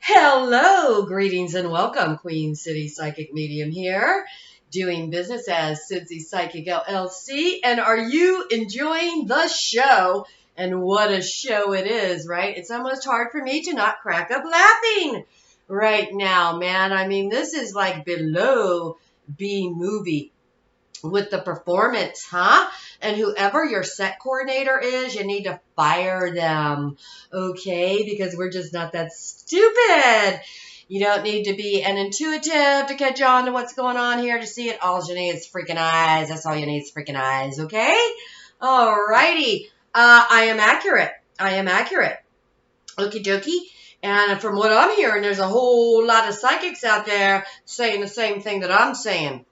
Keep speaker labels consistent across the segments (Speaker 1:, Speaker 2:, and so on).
Speaker 1: Hello, greetings and welcome. Queen City Psychic Medium here, doing business as CINCY Psychic LLC. And are you enjoying the show? And what a show it is, right? It's almost hard for me to not crack up laughing right now, man. I mean, this is like below B movie with the performance, huh? And whoever your set coordinator is, you need to fire them, okay? Because we're just not that stupid. You don't need to be an intuitive to catch on to what's going on here to see it. All you need is freaking eyes. That's all you need is freaking eyes, okay? Alrighty. I am accurate. Okie dokie. And from what I'm hearing, there's a whole lot of psychics out there saying the same thing that I'm saying.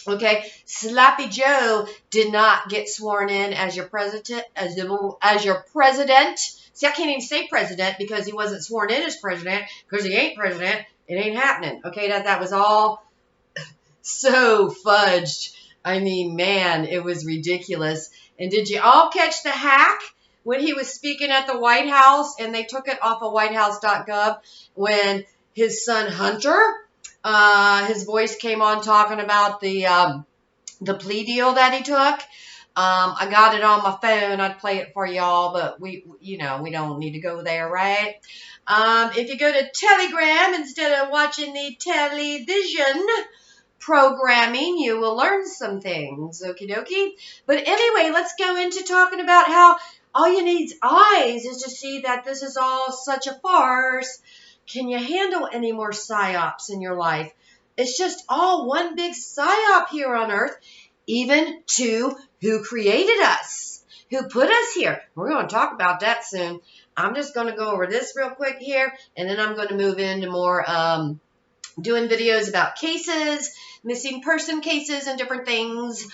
Speaker 1: Okay, Sloppy Joe did not get sworn in as your president, as your president. See, I can't even say president because he wasn't sworn in as president because he ain't president. It ain't happening. Okay, that was all so fudged. I mean, man, it was ridiculous. And did you all catch the hack when he was speaking at the White House and they took it off of whitehouse.gov when his son Hunter, his voice came on talking about the plea deal that he took. I got it on my phone. I'd play it for y'all, but we don't need to go there, right? If you go to Telegram instead of watching the television programming, you will learn some things, okie dokie. But anyway, let's go into talking about how all you need eyes is to see that this is all such a farce. Can you handle any more psyops in your life? It's just all one big psyop here on earth, even to who created us, who put us here. We're going to talk about that soon. I'm just going to go over this real quick here, and then I'm going to move into more doing videos about cases, missing person cases, and different things.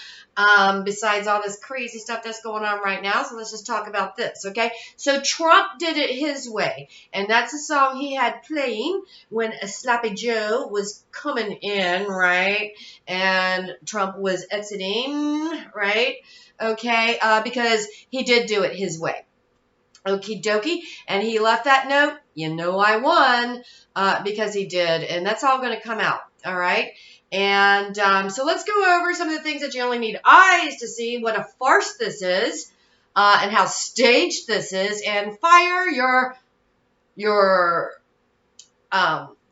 Speaker 1: Besides all this crazy stuff that's going on right now. So let's just talk about this, okay? So Trump did it his way. And that's a song he had playing when Sloppy Joe was coming in, right? And Trump was exiting, right? Okay, because he did do it his way. Okie dokie. And he left that note, you know I won, because he did. And that's all going to come out, all right? And so let's go over some of the things that you only need eyes to see, what a farce this is, and how staged this is, and fire your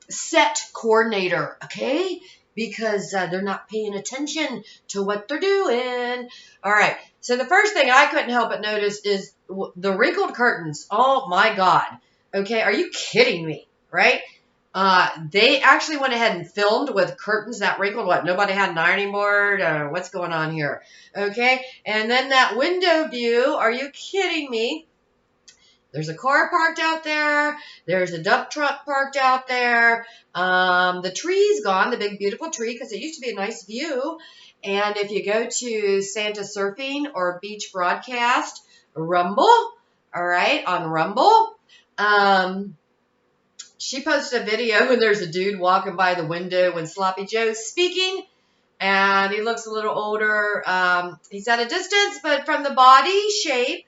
Speaker 1: set coordinator, okay? Because they're not paying attention to what they're doing. All right, so the first thing I couldn't help but notice is the wrinkled curtains. Oh, my God. Okay, are you kidding me, right? They actually went ahead and filmed with curtains that wrinkled. What? Nobody had an ironing board? What's going on here? Okay. And then that window view. Are you kidding me? There's a car parked out there. There's a dump truck parked out there. The tree's gone, the big beautiful tree, because it used to be a nice view. And if you go to Santa Surfing or Beach Broadcast, Rumble, all right, on Rumble, she posted a video and there's a dude walking by the window when Sloppy Joe's speaking, and he looks a little older. He's at a distance, but from the body shape,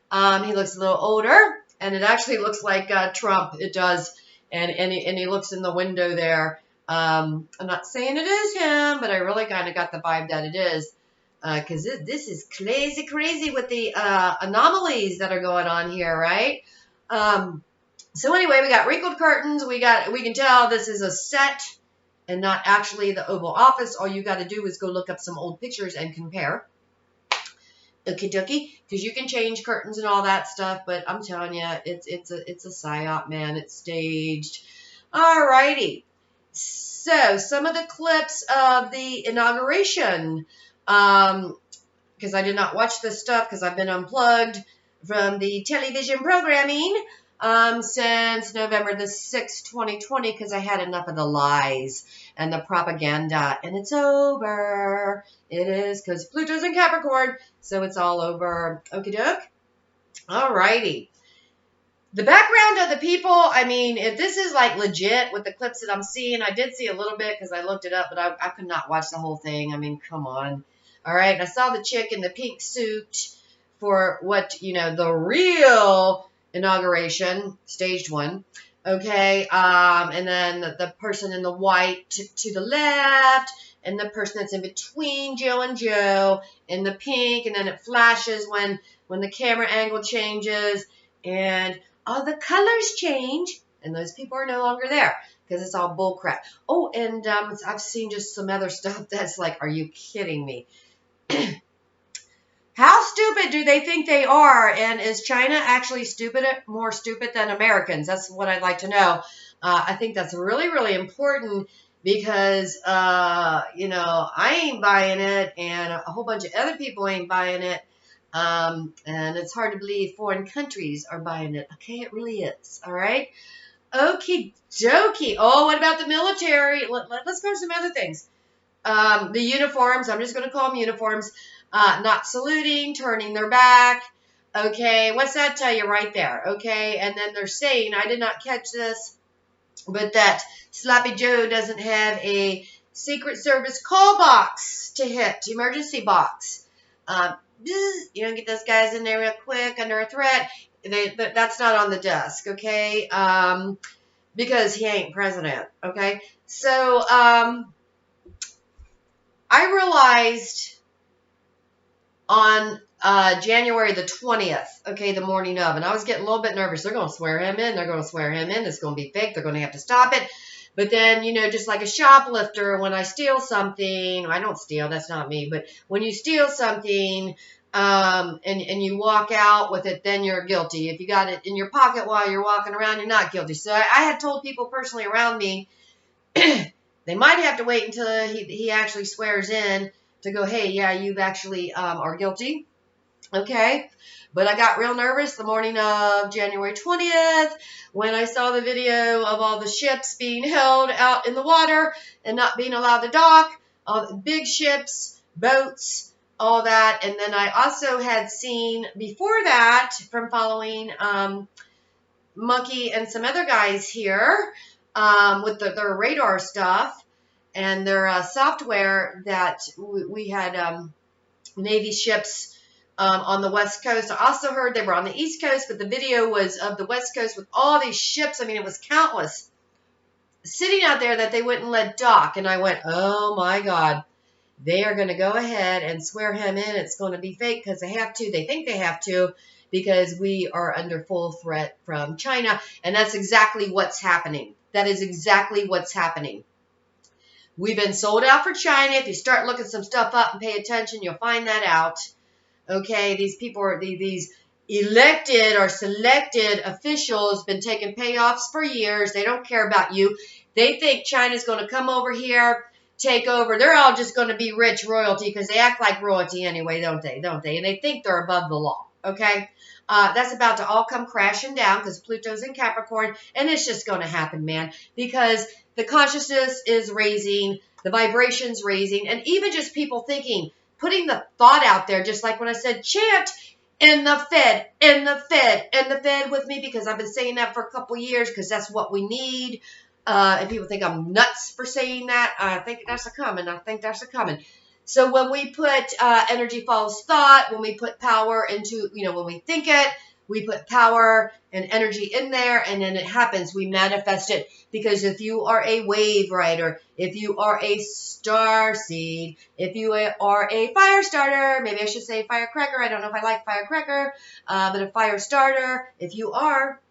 Speaker 1: he looks a little older, and it actually looks like Trump. It does, and he looks in the window there. I'm not saying it is him, but I really kind of got the vibe that it is, because this is crazy with the anomalies that are going on here, right? So anyway, we got wrinkled curtains. We can tell this is a set and not actually the Oval Office. All you got to do is go look up some old pictures and compare. Okie dokie, because you can change curtains and all that stuff, but I'm telling you, it's a psyop, man. It's staged. Alrighty. So some of the clips of the inauguration, because I did not watch this stuff because I've been unplugged from the television programming since November the 6th, 2020, because I had enough of the lies and the propaganda, and it's over. It is, because Pluto's in Capricorn, so it's all over. Okie doke. Alrighty. The background of the people, I mean, if this is like legit with the clips that I'm seeing, I did see a little bit because I looked it up, but I could not watch the whole thing. I mean, come on. All right, and I saw the chick in the pink suit for what, the real inauguration, staged one. Okay, and then the person in the white to the left, and the person that's in between Joe and Joe in the pink, and then it flashes when the camera angle changes, and all the colors change, and those people are no longer there because it's all bull crap. Oh, and I've seen just some other stuff that's like, are you kidding me? How stupid do they think they are? And is China actually more stupid than Americans? That's what I'd like to know. I think that's really, really important because, I ain't buying it and a whole bunch of other people ain't buying it. And it's hard to believe foreign countries are buying it. Okay, it really is. All right. Okie dokie. Oh, what about the military? Let's go to some other things. The uniforms, I'm just going to call them uniforms, not saluting, turning their back. Okay, what's that tell you right there? Okay, and then they're saying, I did not catch this, but that Sloppy Joe doesn't have a Secret Service call box to hit, emergency box. You don't get those guys in there real quick under a threat. That's not on the desk, okay? Because he ain't president, okay? So, I realized on January the 20th, okay, the morning of, and I was getting a little bit nervous. They're going to swear him in. They're going to swear him in. It's going to be fake. They're going to have to stop it. But then, just like a shoplifter, when I steal something, I don't steal, that's not me, but when you steal something and you walk out with it, then you're guilty. If you got it in your pocket while you're walking around, you're not guilty. So I had told people personally around me, they might have to wait until he actually swears in to go, hey, yeah, you've actually are guilty. Okay. But I got real nervous the morning of January 20th when I saw the video of all the ships being held out in the water and not being allowed to dock, all the big ships, boats, all that. And then I also had seen before that from following Monkey and some other guys here with their radar stuff and their software that we had Navy ships on the West Coast. I also heard they were on the East Coast, but the video was of the West Coast with all these ships. I mean, it was countless sitting out there that they wouldn't let dock. And I went, oh my God, they are going to go ahead and swear him in. It's going to be fake because they have to. They think they have to because we are under full threat from China. And that's exactly what's happening. That is exactly what's happening. We've been sold out for China. If you start looking some stuff up and pay attention, you'll find that out. Okay, these people are these elected or selected officials been taking payoffs for years. They don't care about you. They think China's going to come over here, take over. They're all just going to be rich royalty because they act like royalty anyway, don't they? And they think they're above the law. Okay, that's about to all come crashing down because Pluto's in Capricorn, and it's just going to happen, man, because the consciousness is raising, the vibration's raising, and even just people thinking, putting the thought out there, just like when I said, chant in the Fed, in the Fed, in the Fed with me, because I've been saying that for a couple years, because that's what we need. And people think I'm nuts for saying that. I think that's a coming. So when we put energy follows thought, when we put power into, when we think it, we put power and energy in there, and then it happens. We manifest it. Because if you are a wave rider, if you are a star seed, if you are a fire starter, maybe I should say firecracker. I don't know if I like firecracker, but a fire starter, if you are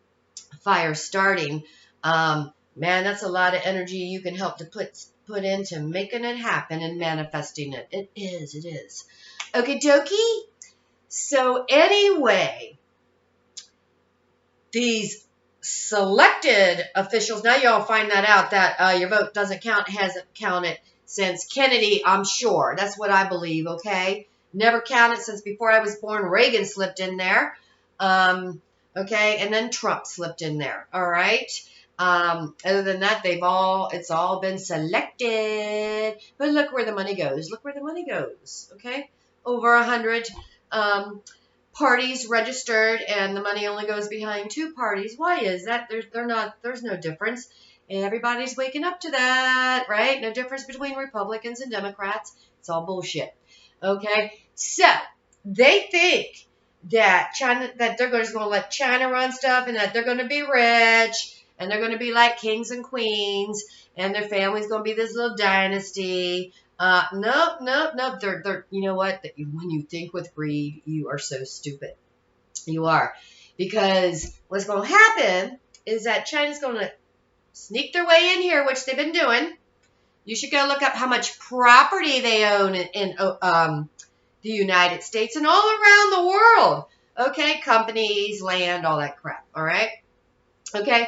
Speaker 1: fire starting, man, that's a lot of energy you can help to put into making it happen and manifesting it. It is. Okie dokie. So anyway, these selected officials, now y'all find that out that your vote doesn't count, hasn't counted since Kennedy, I'm sure. That's what I believe, okay? Never counted since before I was born. Reagan slipped in there, okay? And then Trump slipped in there, all right? Other than that, it's all been selected. But look where the money goes. Look where the money goes, okay? Over 100 parties registered, and the money only goes behind 2 parties. Why is that? There's no difference. Everybody's waking up to that, right? No difference between Republicans and Democrats. It's all bullshit. Okay? So, they think that they're just going to let China run stuff and that they're going to be rich and they're going to be like kings and queens, and their family's going to be this little dynasty. Nope. They're, you know what? When you think with greed, you are so stupid. You are. Because what's going to happen is that China's going to sneak their way in here, which they've been doing. You should go look up how much property they own in the United States and all around the world. Okay, companies, land, all that crap. All right. Okay.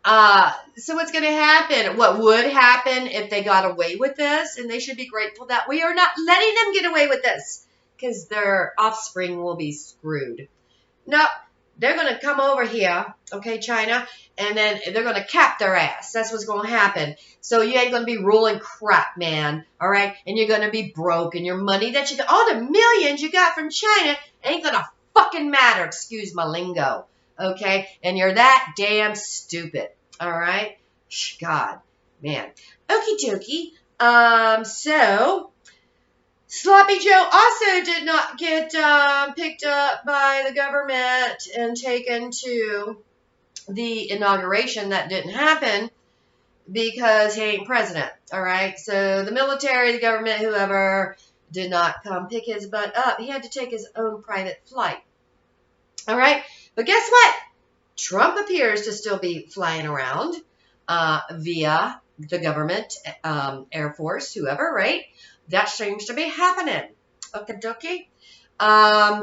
Speaker 1: So what's going to happen? What would happen if they got away with this? And they should be grateful that we are not letting them get away with this, because their offspring will be screwed. No, they're going to come over here, okay, China, and then they're going to cap their ass. That's what's going to happen. So you ain't going to be ruling crap, man, all right? And you're going to be broke, and your money that you got, all the millions you got from China ain't going to fucking matter, excuse my lingo, okay? And you're that damn stupid, all right? God, man. Okie dokie. So Sloppy Joe also did not get picked up by the government and taken to the inauguration. That didn't happen because he ain't president, all right? So the military, the government, whoever, did not come pick his butt up. He had to take his own private flight, all right? But guess what? Trump appears to still be flying around via the government, Air Force, whoever, right? That seems to be happening. Okie dokie.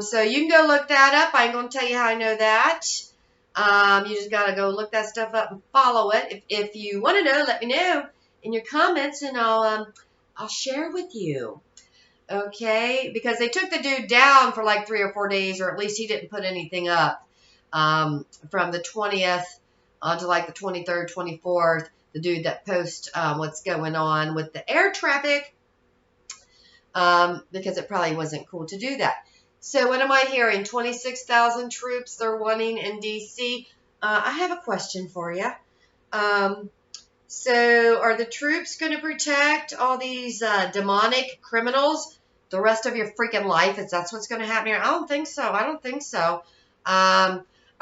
Speaker 1: So you can go look that up. I ain't going to tell you how I know that. You just got to go look that stuff up and follow it. If you want to know, let me know in your comments, and I'll share with you. Okay? Because they took the dude down for like 3 or 4 days, or at least he didn't put anything up from the 20th to like the 23rd, 24th. The dude that posts what's going on with the air traffic. Because it probably wasn't cool to do that. So what am I hearing? 26,000 troops they're wanting in D.C. I have a question for you. So are the troops going to protect all these demonic criminals the rest of your freaking life? If that's what's going to happen here? I don't think so.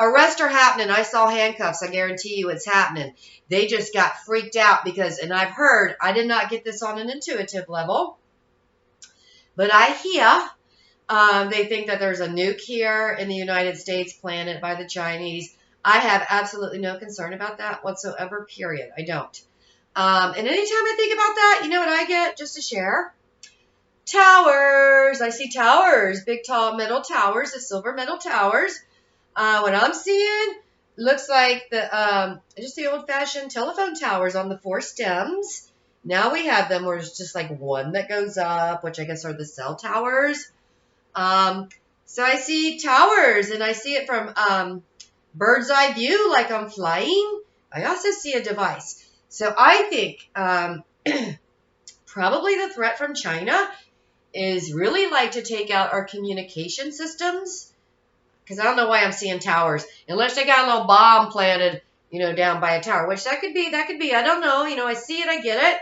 Speaker 1: Arrests are happening. I saw handcuffs. I guarantee you it's happening. They just got freaked out because, and I've heard, I did not get this on an intuitive level, but I hear they think that there's a nuke here in the United States planted by the Chinese. I have absolutely no concern about that whatsoever, period. I don't. And anytime I think about that, you know what I get just to share? Towers. I see towers, big, tall, metal towers, the silver metal towers. What I'm seeing looks like just the old-fashioned telephone towers on the 4 stems. Now we have them where it's just like one that goes up, which I guess are the cell towers. So I see towers, and I see it from bird's eye view, like I'm flying. I also see a device. So I think probably the threat from China is really like to take out our communication systems. Because I don't know why I'm seeing towers. Unless they got a little bomb planted, down by a tower. Which that could be. I don't know. I see it. I get it.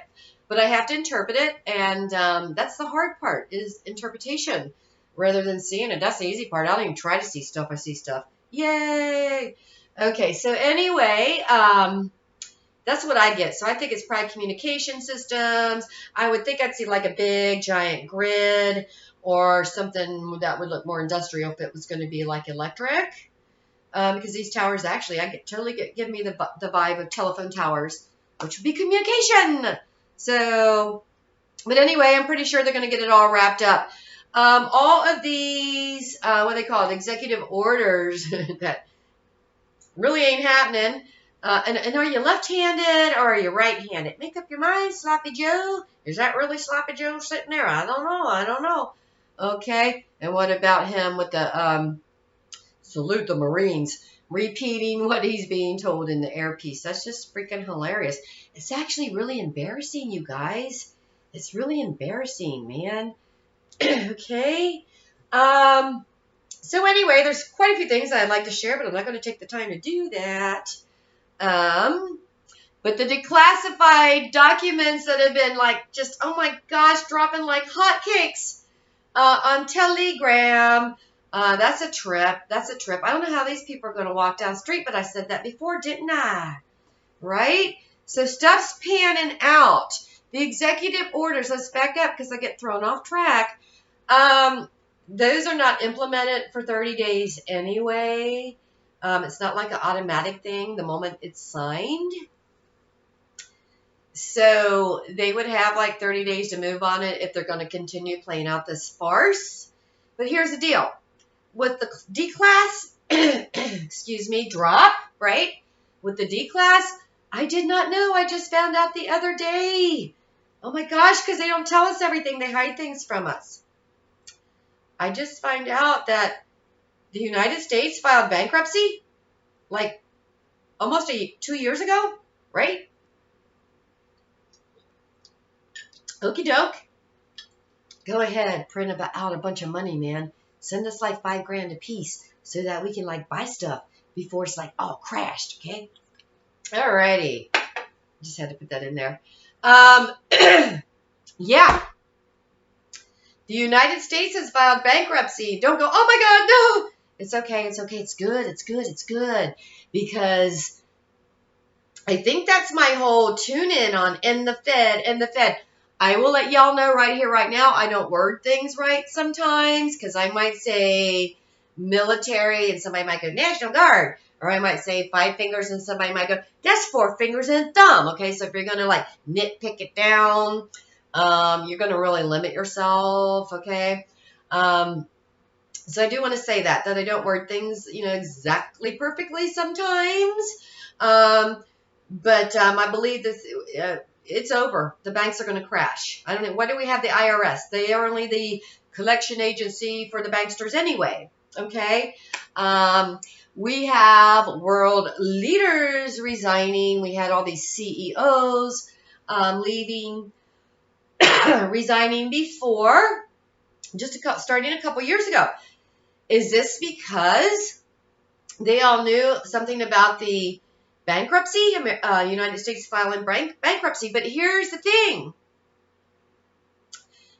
Speaker 1: But I have to interpret it. And that's the hard part, is interpretation. Rather than seeing it. That's the easy part. I don't even try to see stuff. I see stuff. Yay! Okay, so anyway, that's what I get. So I think it's probably communication systems. I would think I'd see like a big, giant grid or something that would look more industrial if it was going to be like electric. Because these towers actually, give me the vibe of telephone towers, which would be communication. So, but anyway, I'm pretty sure they're going to get it all wrapped up. All of these, what they call it, executive orders that really ain't happening. And are you left-handed or are you right-handed? Make up your mind, Sloppy Joe. Is that really Sloppy Joe sitting there? I don't know. Okay. And what about him with the salute the Marines, repeating what he's being told in the earpiece? That's just freaking hilarious. It's actually really embarrassing, you guys. It's really embarrassing, man. Okay. So anyway, there's quite a few things that I'd like to share, but I'm not going to take the time to do that. But the declassified documents that have been like just, oh my gosh, dropping like hotcakes on Telegram. That's a trip. I don't know how these people are going to walk down the street, but I said that before, didn't I? right? So stuff's panning out. The executive orders, let's back up because I get thrown off track. Those are not implemented for 30 days anyway. It's not like an automatic thing the moment it's signed. So they would have like 30 days to move on it if they're going to continue playing out this farce. But here's the deal. With the D-class, excuse me, drop, right? With the D-class, I did not know. I just found out the other day. Oh my gosh, because they don't tell us everything. They hide things from us. I just find out that the United States filed bankruptcy like almost 2 years ago, right? Okie doke. Go ahead, print out a bunch of money, man. Send us like $5,000 a piece so that we can like buy stuff before it's like all crashed, okay? Alrighty. Just had to put that in there. Yeah. The United States has filed bankruptcy. Don't go, oh my God, no. It's okay, it's okay, it's good, it's good, it's good. Because I think that's my whole tune in on in the Fed. I will let y'all know right here, right now, I don't word things right sometimes because I might say military and somebody might go National Guard. Or I might say 5 fingers and somebody might go, that's 4 fingers and thumb. Okay, so if you're going to like nitpick it down, you're going to really limit yourself, okay? So I do want to say that I don't word things, exactly perfectly sometimes. But I believe this, it's over. The banks are going to crash. I don't know. Why do we have the IRS? They are only the collection agency for the banksters anyway. Okay. We have world leaders resigning. We had all these CEOs leaving, resigning before, starting a couple years ago. Is this because they all knew something about the bankruptcy, United States filing bankruptcy? But here's the thing.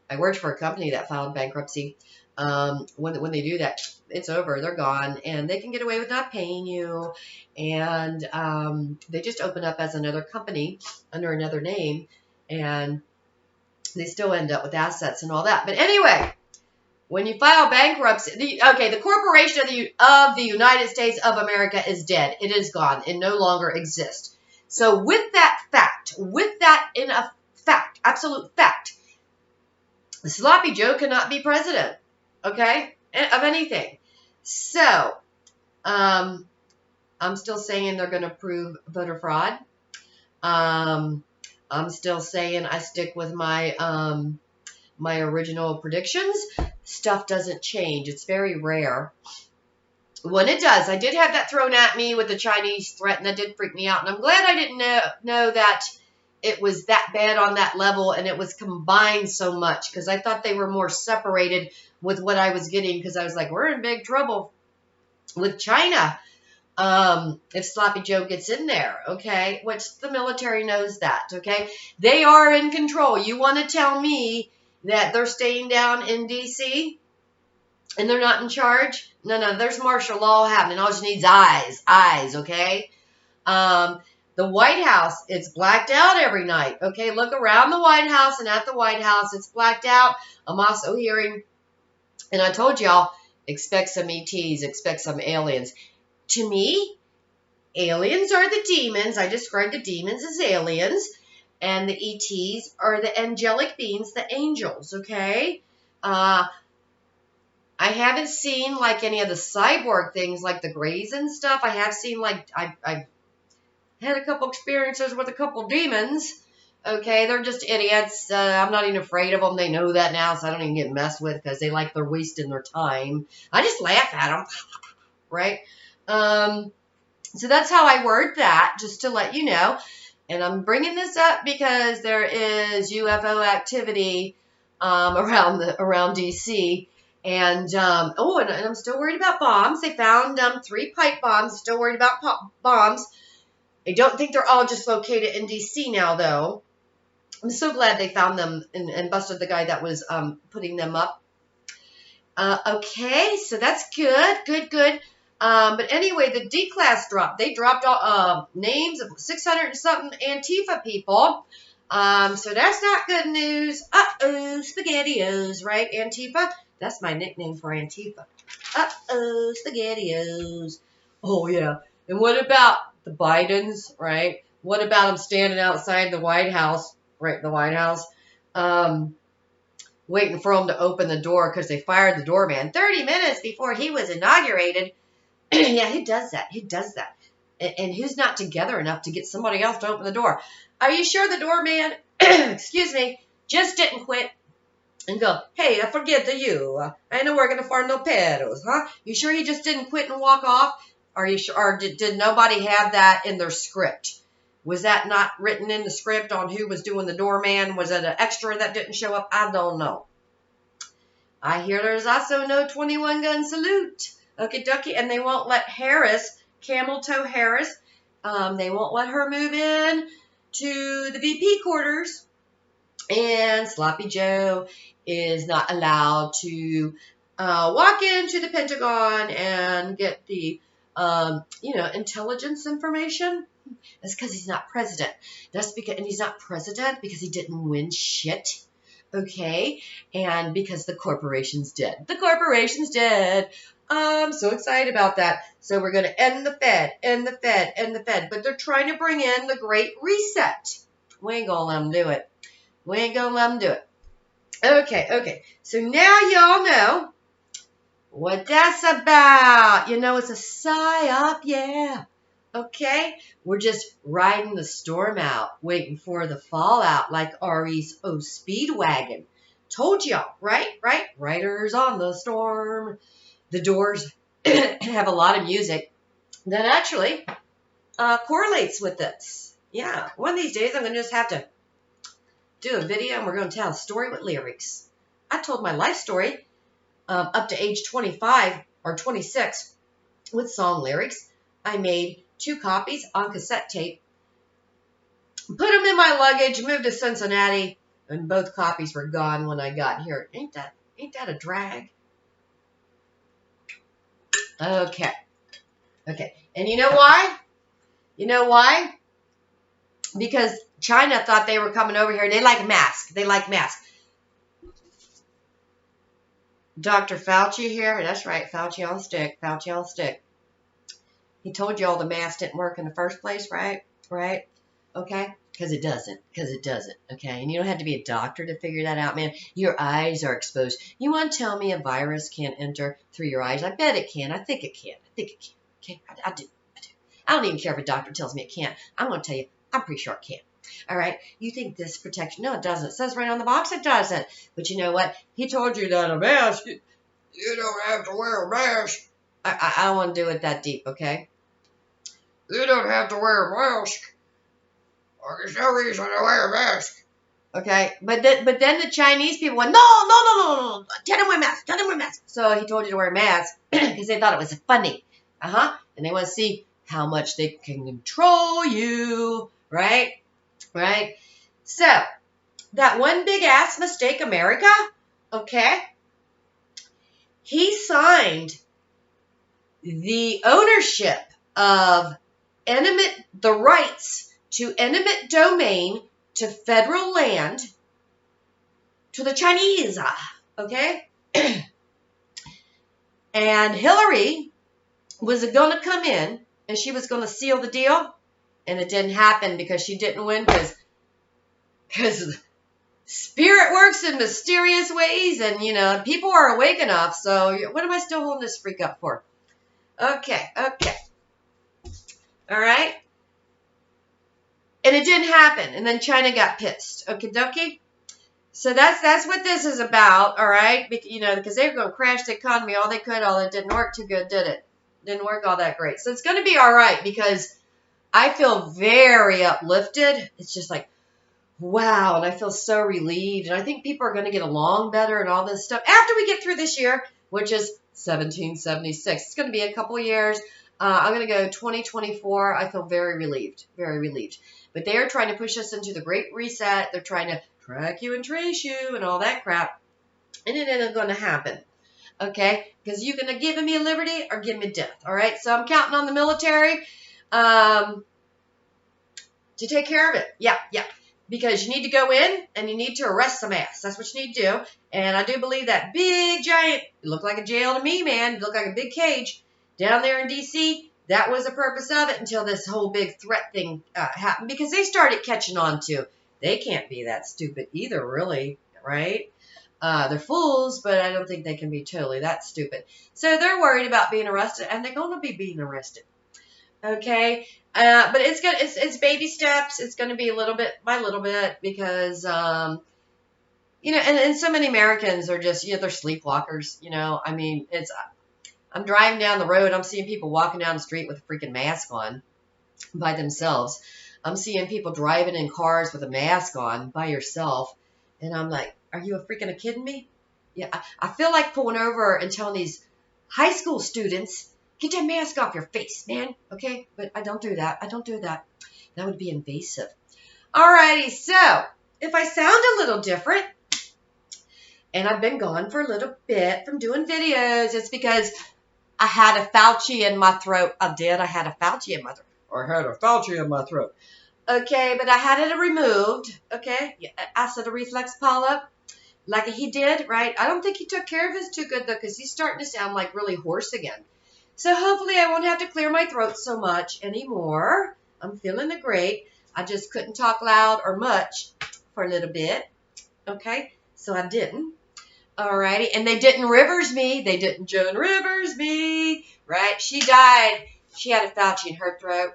Speaker 1: I worked for a company that filed bankruptcy. When they do that, it's over. They're gone, and they can get away with not paying you. And they just open up as another company under another name, and they still end up with assets and all that. But anyway, when you file bankruptcy, the corporation of the United States of America is dead. It is gone. It no longer exists. So with that in a fact, absolute fact, Sloppy Joe cannot be president, okay, of anything. So I'm still saying they're going to prove voter fraud. I'm still saying I stick with my my original predictions. Stuff doesn't change. It's very rare. When it does, I did have that thrown at me with the Chinese threat, and that did freak me out. And I'm glad I didn't know that it was that bad on that level, and it was combined so much, because I thought they were more separated with what I was getting, because I was like, we're in big trouble with China if Sloppy Joe gets in there, okay? Which the military knows that, okay? They are in control. You want to tell me that they're staying down in D.C. and they're not in charge? No, there's martial law happening. All she needs eyes, okay? The White House, it's blacked out every night, okay? Look around the White House, and at the White House, it's blacked out. I'm also hearing, and I told y'all, expect some ETs, expect some aliens. To me, aliens are the demons. I describe the demons as aliens. And the ETs are the angelic beings, the angels, okay? I haven't seen, like, any of the cyborg things, like the Greys and stuff. I have seen, like, I've had a couple experiences with a couple demons, okay? They're just idiots. I'm not even afraid of them. They know that now, so I don't even get messed with because they like they're wasting their time. I just laugh at them, right? So that's how I word that, just to let you know. And I'm bringing this up because there is UFO activity around D.C. And I'm still worried about bombs. They found 3 pipe bombs. Still worried about bombs. I don't think they're all just located in D.C. now, though. I'm so glad they found them and busted the guy that was putting them up. Okay, so that's good. But anyway, the D class dropped. They dropped all names of 600 and something Antifa people. So that's not good news. Uh-oh, SpaghettiOs, right, Antifa? That's my nickname for Antifa. Uh-oh, SpaghettiOs. Oh, yeah. And what about the Bidens, right? What about them standing outside the White House, right, the White House, waiting for them to open the door because they fired the doorman 30 minutes before he was inaugurated. Yeah, he does that. He does that. And who's not together enough to get somebody else to open the door? Are you sure the doorman, excuse me, just didn't quit and go, hey, I forget you. I ain't working for no pedos, huh? You sure he just didn't quit and walk off? Are you sure? Or did nobody have that in their script? Was that not written in the script on who was doing the doorman? Was it an extra that didn't show up? I don't know. I hear there's also no 21 gun salute. Okie dokie. And they won't let Harris, Camel Toe Harris, they won't let her move in to the VP quarters. And Sloppy Joe is not allowed to walk into the Pentagon and get the, intelligence information. That's because he's not president. And he's not president because he didn't win shit. Okay? And because the corporation's dead. The corporation's dead. I'm so excited about that. So we're going to end the Fed. But they're trying to bring in the Great Reset. We ain't going to let them do it. We ain't going to let them do it. Okay. So now y'all know what that's about. You know, it's a psyop, yeah. Okay? We're just riding the storm out, waiting for the fallout like Ari's Speedwagon. Told y'all, right? Riders on the storm. The Doors have a lot of music that actually correlates with this. Yeah, one of these days I'm going to just have to do a video and we're going to tell a story with lyrics. I told my life story up to age 25 or 26 with song lyrics. I made 2 copies on cassette tape, put them in my luggage, moved to Cincinnati, and both copies were gone when I got here. Ain't that a drag? Okay. And you know why? Because China thought they were coming over here. They like masks. Dr. Fauci here. That's right. Fauci on stick. He told you all the masks didn't work in the first place, right? Okay? Because it doesn't. Okay? And you don't have to be a doctor to figure that out, man. Your eyes are exposed. You want to tell me a virus can't enter through your eyes? I bet it can. I think it can. Okay? I do. I don't even care if a doctor tells me it can't. I'm going to tell you, I'm pretty sure it can. All right? You think this protection? No, it doesn't. It says right on the box it doesn't. But you know what? He told you that a mask, you don't have to wear a mask. I don't want to do it that deep, okay? You don't have to wear a mask. There's no reason to wear a mask. Okay? But then the Chinese people went, no. Tell them wear mask. So he told you to wear a mask because they thought it was funny. And they want to see how much they can control you. Right? So, that one big ass mistake, America, okay? He signed the ownership of the rights to eminent domain to federal land to the Chinese, okay? And Hillary was going to come in and she was going to seal the deal. And it didn't happen because she didn't win because spirit works in mysterious ways and, people are awake enough. So what am I still holding this freak up for? Okay. All right. And it didn't happen. And then China got pissed. Okie dokie. So that's what this is about. All right. Because they were going to crash the economy all they could. All it didn't work too good, did it? Didn't work all that great. So it's going to be all right because I feel very uplifted. It's just like, wow. And I feel so relieved. And I think people are going to get along better and all this stuff after we get through this year, which is 1776. It's going to be a couple years. I'm going to go 2024. I feel very relieved. But they are trying to push us into the Great Reset. They're trying to track you and trace you and all that crap. And it isn't going to happen. Okay? Because you're going to give me liberty or give me death. All right? So I'm counting on the military to take care of it. Yeah. Because you need to go in and you need to arrest some ass. That's what you need to do. And I do believe that big, giant, it looked like a jail to me, man. It looked like a big cage down there in D.C., that was the purpose of it until this whole big threat thing happened, because they started catching on to, they can't be that stupid either, really, right? They're fools, but I don't think they can be totally that stupid. So they're worried about being arrested, and they're going to be being arrested. Okay? But it's good. It's baby steps. It's going to be little bit by little bit, because, you know, and so many Americans are just, you know, they're sleepwalkers, you know. I mean, I'm driving down the road. I'm seeing people walking down the street with a freaking mask on by themselves. I'm seeing people driving in cars with a mask on by yourself. And I'm like, are you freaking kidding me? Yeah, I feel like pulling over and telling these high school students, get that mask off your face, man. Okay? But I don't do that. I don't do that. That would be invasive. Alrighty, so if I sound a little different, and I've been gone for a little bit from doing videos, it's because I had a Fauci in my throat. I did. I had a Fauci in my throat. Or I had a Fauci in my throat. Okay, but I had it removed. Okay, acid reflux polyp, like he did, right? I don't think he took care of his too good, though, because he's starting to sound like really hoarse again. So hopefully I won't have to clear my throat so much anymore. I'm feeling great. I just couldn't talk loud or much for a little bit. Okay, so I didn't. Alrighty, and they didn't Rivers me. They didn't Joan Rivers me, right? She died. She had a Fauci in her throat,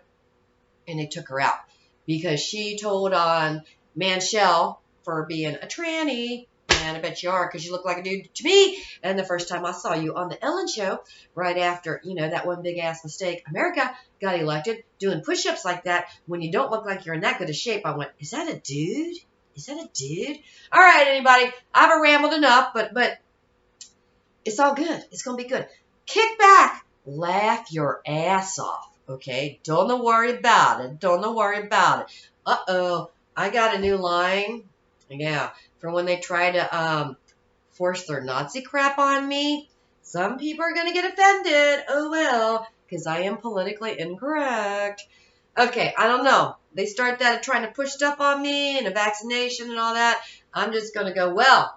Speaker 1: and they took her out because she told on Manshell for being a tranny. And I bet you are, because you look like a dude to me. And the first time I saw you on the Ellen Show, right after, you know, that one big-ass mistake, America got elected, doing push-ups like that, when you don't look like you're in that good a shape, I went, is that a dude? Is that a dude? All right, anybody. I've rambled enough, but it's all good. It's going to be good. Kick back. Laugh your ass off, okay? Don't worry about it. Don't worry about it. Uh-oh. I got a new line. Yeah. From when they try to force their Nazi crap on me. Some people are going to get offended. Oh, well, because I am politically incorrect. Okay, I don't know. They start that trying to push stuff on me and a vaccination and all that. I'm just going to go, well,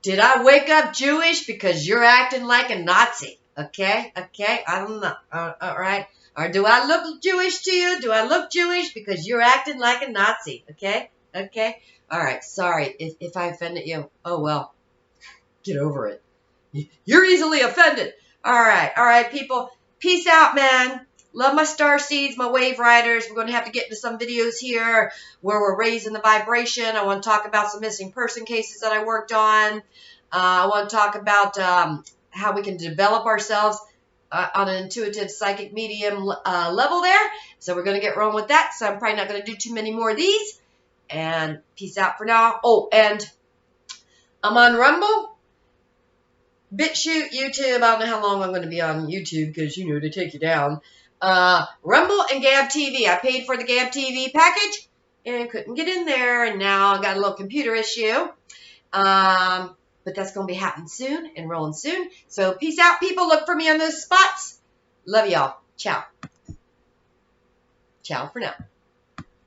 Speaker 1: did I wake up Jewish because you're acting like a Nazi? Okay, I don't know. All right. Or do I look Jewish to you? Do I look Jewish because you're acting like a Nazi? Okay. All right. Sorry if I offended you. Oh, well, get over it. You're easily offended. All right, people. Peace out, man. Love my star seeds, my wave riders. We're going to have to get into some videos here where we're raising the vibration. I want to talk about some missing person cases that I worked on. I want to talk about how we can develop ourselves on an intuitive psychic medium level there. So we're going to get rolling with that. So I'm probably not going to do too many more of these. And peace out for now. Oh, and I'm on Rumble, BitChute, YouTube. I don't know how long I'm going to be on YouTube because, you know, they take you down. Rumble and Gab TV. I paid for the Gab TV package and couldn't get in there. And now I got a little computer issue. But that's going to be happening soon and rolling soon. So peace out, people. Look for me on those spots. Love y'all. Ciao. Ciao for now.